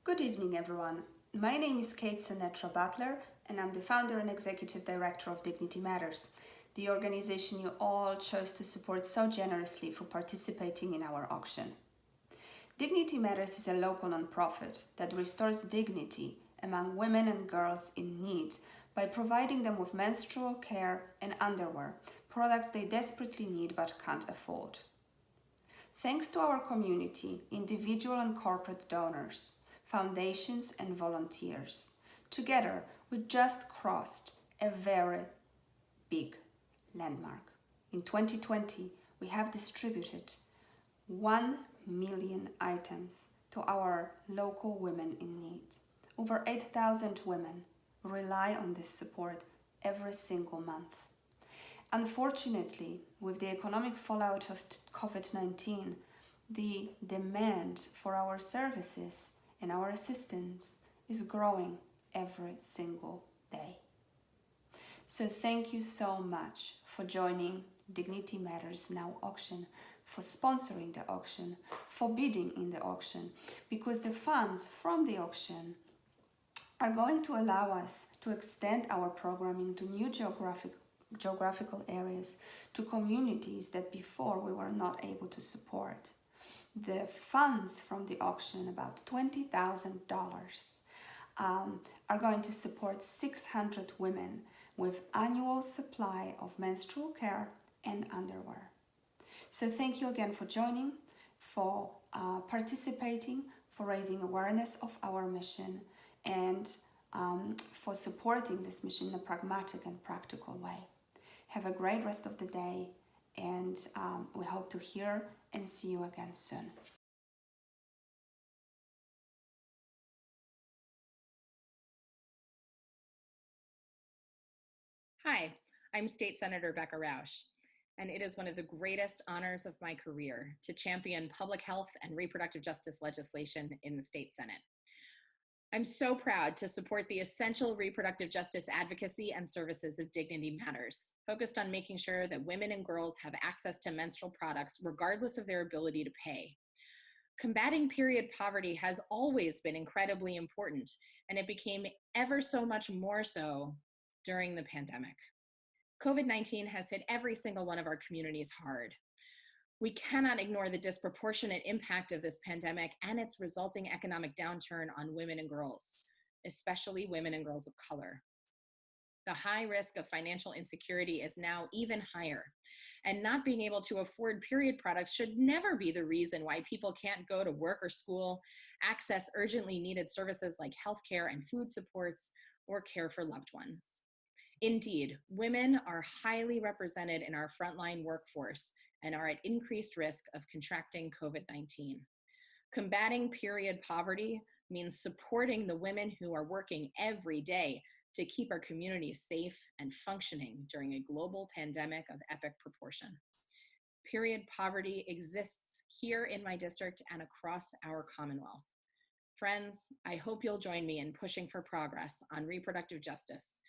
Good evening, everyone. My name is Sanetra-Butler, and I'm the founder and executive director of Dignity Matters, the organization you all chose to support so generously for participating in our auction. Dignity Matters is a local nonprofit that restores dignity among women and girls in need by providing them with menstrual care and underwear, products they desperately need but can't afford. Thanks to our community, individual and corporate donors, foundations and volunteers, together we just crossed a very big landmark. In 2020, we have distributed 1 million items to our local women in need. Over 8,000 women rely on this support every single month. Unfortunately, with the economic fallout of COVID-19, the demand for our services and our assistance is growing every single day. So thank you so much for joining Dignity Matters Now auction, for sponsoring the auction, for bidding in the auction, because the funds from the auction are going to allow us to extend our programming to new geographical areas, to communities that before we were not able to support. The funds from the auction, about $20,000, are going to support 600 women with annual supply of menstrual care and underwear. So thank you again for joining, for participating, for raising awareness of our mission, and for supporting this mission in a pragmatic and practical way. Have a great rest of the day, and we hope to hear and see you again soon. Hi, I'm State Senator Becca Rausch, and it is one of the greatest honors of my career to champion public health and reproductive justice legislation in the state Senate. I'm so proud to support the essential reproductive justice advocacy and services of Dignity Matters, focused on making sure that women and girls have access to menstrual products regardless of their ability to pay. Combating period poverty has always been incredibly important, and it became ever so much more so during the pandemic. COVID-19 has hit every single one of our communities hard. We cannot ignore the disproportionate impact of this pandemic and its resulting economic downturn on women and girls, especially women and girls of color. The high risk of financial insecurity is now even higher, and not being able to afford period products should never be the reason why people can't go to work or school, access urgently needed services like healthcare and food supports, or care for loved ones. Indeed, women are highly represented in our frontline workforce and are at increased risk of contracting COVID-19. Combating period poverty means supporting the women who are working every day to keep our communities safe and functioning during a global pandemic of epic proportion. Period poverty exists here in my district and across our Commonwealth. Friends, I hope you'll join me in pushing for progress on reproductive justice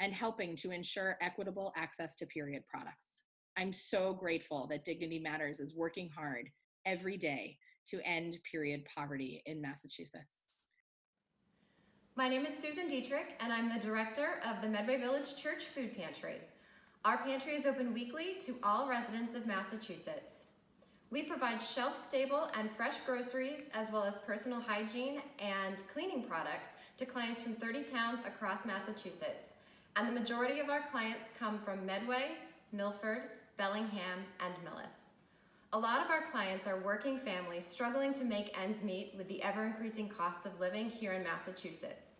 and helping to ensure equitable access to period products. I'm so grateful that Dignity Matters is working hard every day to end period poverty in Massachusetts. My name is Susan Dietrich, and I'm the director of the Medway Village Church Food Pantry. Our pantry is open weekly to all residents of Massachusetts. We provide shelf-stable and fresh groceries, as well as personal hygiene and cleaning products to clients from 30 towns across Massachusetts. And the majority of our clients come from Medway, Milford, Bellingham, and Millis. A lot of our clients are working families struggling to make ends meet with the ever-increasing costs of living here in Massachusetts.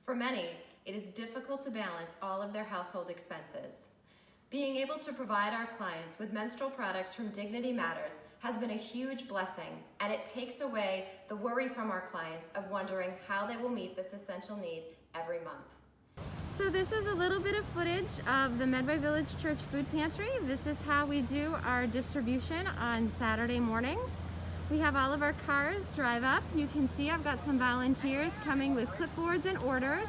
For many, it is difficult to balance all of their household expenses. Being able to provide our clients with menstrual products from Dignity Matters has been a huge blessing, and it takes away the worry from our clients of wondering how they will meet this essential need every month. So this is a little bit of footage of the Medway Village Church Food Pantry. This is how we do our distribution on Saturday mornings. We have all of our cars drive up. You can see I've got some volunteers coming with clipboards and orders.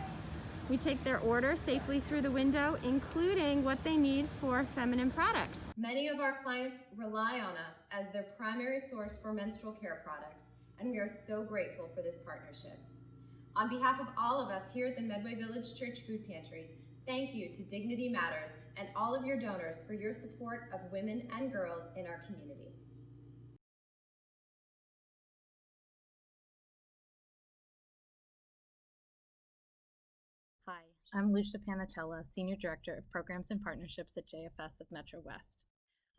We take their order safely through the window, including what they need for feminine products. Many of our clients rely on us as their primary source for menstrual care products, and we are so grateful for this partnership. On behalf of all of us here at the Medway Village Church Food Pantry, thank you to Dignity Matters and all of your donors for your support of women and girls in our community. Hi, I'm Lucia Panichella, Senior Director of Programs and Partnerships at JFS of Metro West.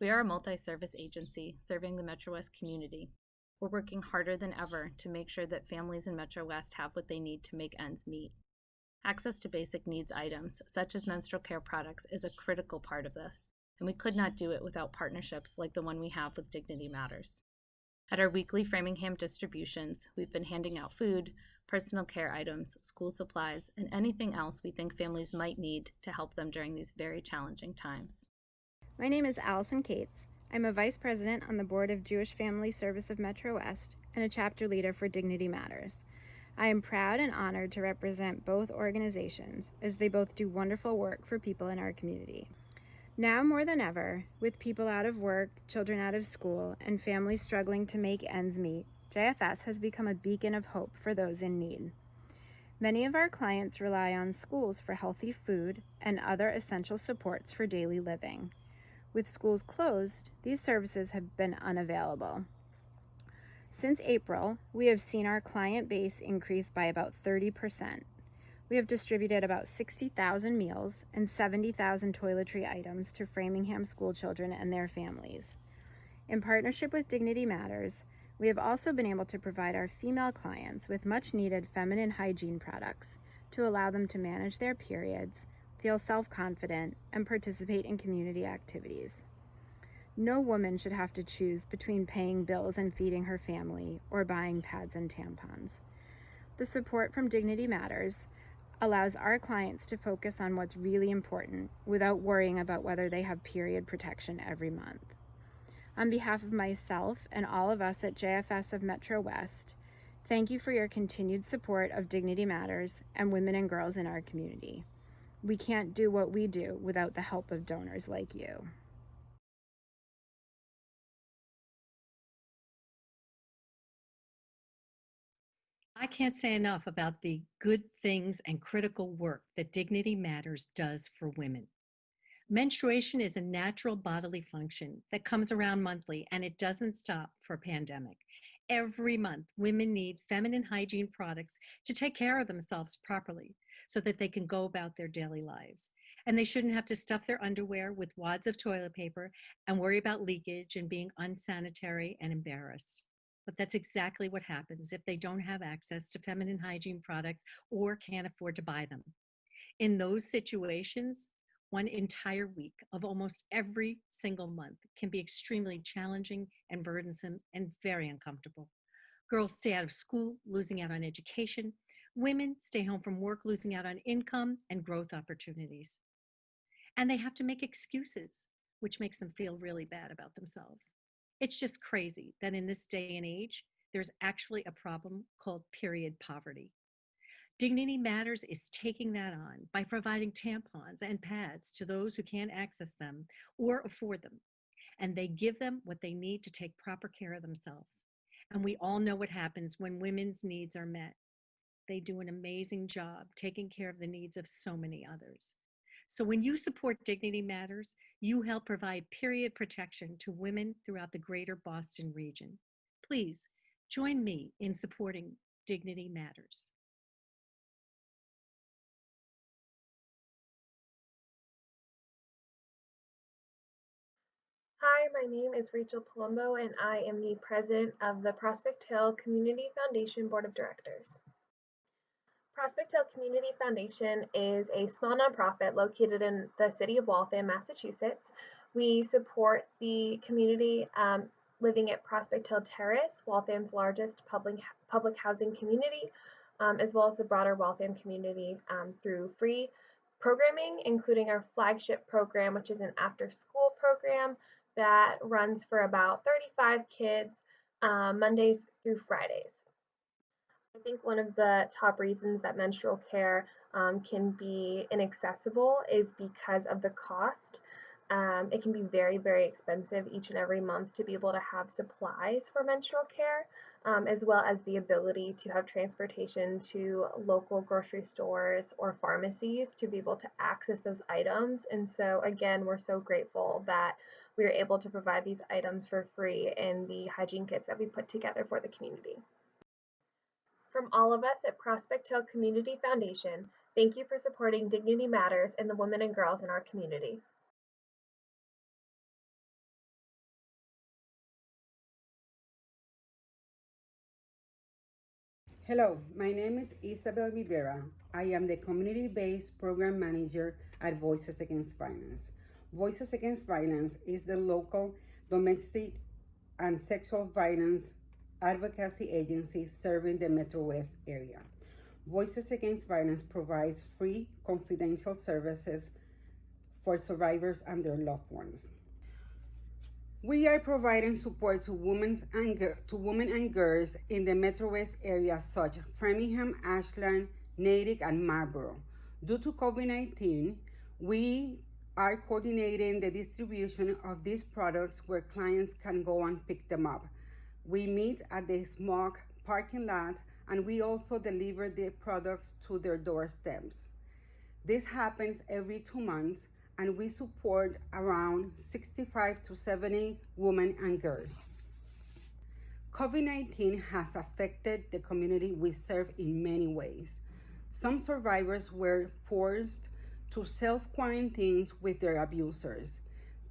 We are a multi-service agency serving the Metro West community. We're working harder than ever to make sure that families in Metro West have what they need to make ends meet. Access to basic needs items, such as menstrual care products, is a critical part of this, and we could not do it without partnerships like the one we have with Dignity Matters. At our weekly Framingham distributions, we've been handing out food, personal care items, school supplies, and anything else we think families might need to help them during these very challenging times. My name is Allison Cates. I'm a Vice President on the Board of Jewish Family Service of Metro West and a chapter leader for Dignity Matters. I am proud and honored to represent both organizations as they both do wonderful work for people in our community. Now more than ever, with people out of work, children out of school, and families struggling to make ends meet, JFS has become a beacon of hope for those in need. Many of our clients rely on schools for healthy food and other essential supports for daily living. With schools closed, these services have been unavailable. Since April, we have seen our client base increase by about 30%. We have distributed about 60,000 meals and 70,000 toiletry items to Framingham school children and their families. In partnership with Dignity Matters, we have also been able to provide our female clients with much-needed feminine hygiene products to allow them to manage their periods, feel self-confident, and participate in community activities. No woman should have to choose between paying bills and feeding her family or buying pads and tampons. The support from Dignity Matters allows our clients to focus on what's really important without worrying about whether they have period protection every month. On behalf of myself and all of us at JFS of Metro West, thank you for your continued support of Dignity Matters and women and girls in our community. We can't do what we do without the help of donors like you. I can't say enough about the good things and critical work that Dignity Matters does for women. Menstruation is a natural bodily function that comes around monthly, and it doesn't stop for a pandemic. Every month, women need feminine hygiene products to take care of themselves properly so that they can go about their daily lives. And they shouldn't have to stuff their underwear with wads of toilet paper and worry about leakage and being unsanitary and embarrassed. But that's exactly what happens if they don't have access to feminine hygiene products or can't afford to buy them. In those situations, one entire week of almost every single month can be extremely challenging and burdensome and very uncomfortable. Girls stay out of school, losing out on education. Women stay home from work, losing out on income and growth opportunities. And they have to make excuses, which makes them feel really bad about themselves. It's just crazy that in this day and age, there's actually a problem called period poverty. Dignity Matters is taking that on by providing tampons and pads to those who can't access them or afford them. And they give them what they need to take proper care of themselves. And we all know what happens when women's needs are met. They do an amazing job taking care of the needs of so many others. So when you support Dignity Matters, you help provide period protection to women throughout the greater Boston region. Please join me in supporting Dignity Matters. Hi, my name is Rachel Palumbo, and I am the president of the Prospect Hill Community Foundation Board of Directors. Prospect Hill Community Foundation is a small nonprofit located in the city of Waltham, Massachusetts. We support the community living at Prospect Hill Terrace, Waltham's largest public housing community, as well as the broader Waltham community through free programming, including our flagship program, which is an after-school program that runs for about 35 kids Mondays through Fridays. I think one of the top reasons that menstrual care can be inaccessible is because of the cost. It can be very, very expensive each and every month to be able to have supplies for menstrual care, as well as the ability to have transportation to local grocery stores or pharmacies to be able to access those items. And so, again, we're so grateful that we are able to provide these items for free in the hygiene kits that we put together for the community. From all of us at Prospect Hill Community Foundation, thank you for supporting Dignity Matters and the women and girls in our community. Hello, my name is Isabel Rivera. I am the Community-Based Program Manager at Voices Against Violence. Voices Against Violence is the local domestic and sexual violence advocacy agency serving the Metro West area. Voices Against Violence provides free, confidential services for survivors and their loved ones. We are providing support to women and girls in the Metro West area such as Framingham, Ashland, Natick, and Marlboro. Due to COVID-19, we are coordinating the distribution of these products where clients can go and pick them up. We meet at the Smog parking lot, and we also deliver the products to their doorsteps. This happens every 2 months, and we support around 65 to 70 women and girls. COVID-19 has affected the community we serve in many ways. Some survivors were forced to self-quarantine with their abusers.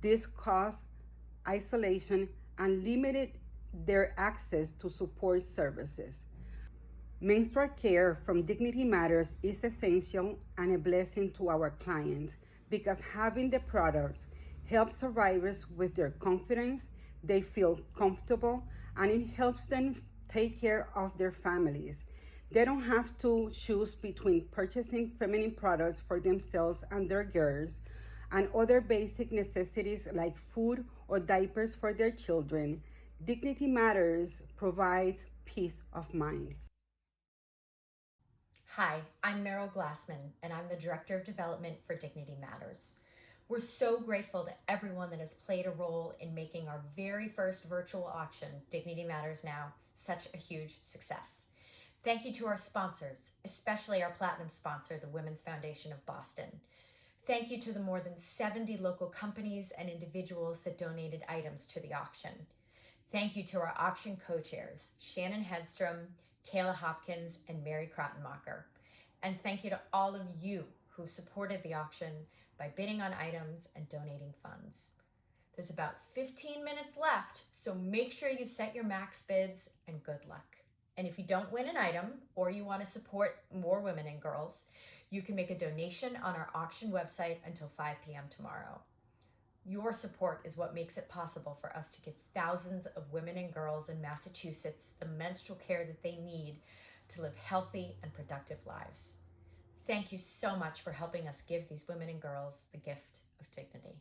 This caused isolation and limited their access to support services. Menstrual care from Dignity Matters is essential and a blessing to our clients because having the products helps survivors with their confidence, they feel comfortable, and it helps them take care of their families. They don't have to choose between purchasing feminine products for themselves and their girls and other basic necessities like food or diapers for their children. Dignity Matters provides peace of mind. Hi, I'm Meryl Glassman, and I'm the Director of Development for Dignity Matters. We're so grateful to everyone that has played a role in making our very first virtual auction, Dignity Matters Now, such a huge success. Thank you to our sponsors, especially our platinum sponsor, the Women's Foundation of Boston. Thank you to the more than 70 local companies and individuals that donated items to the auction. Thank you to our auction co-chairs, Shannon Hedstrom, Kayla Hopkins, and Mary Krottenmacher. And thank you to all of you who supported the auction by bidding on items and donating funds. There's about 15 minutes left, so make sure you set your max bids and good luck. And if you don't win an item or you want to support more women and girls, you can make a donation on our auction website until 5 p.m. tomorrow. Your support is what makes it possible for us to give thousands of women and girls in Massachusetts the menstrual care that they need to live healthy and productive lives. Thank you so much for helping us give these women and girls the gift of dignity.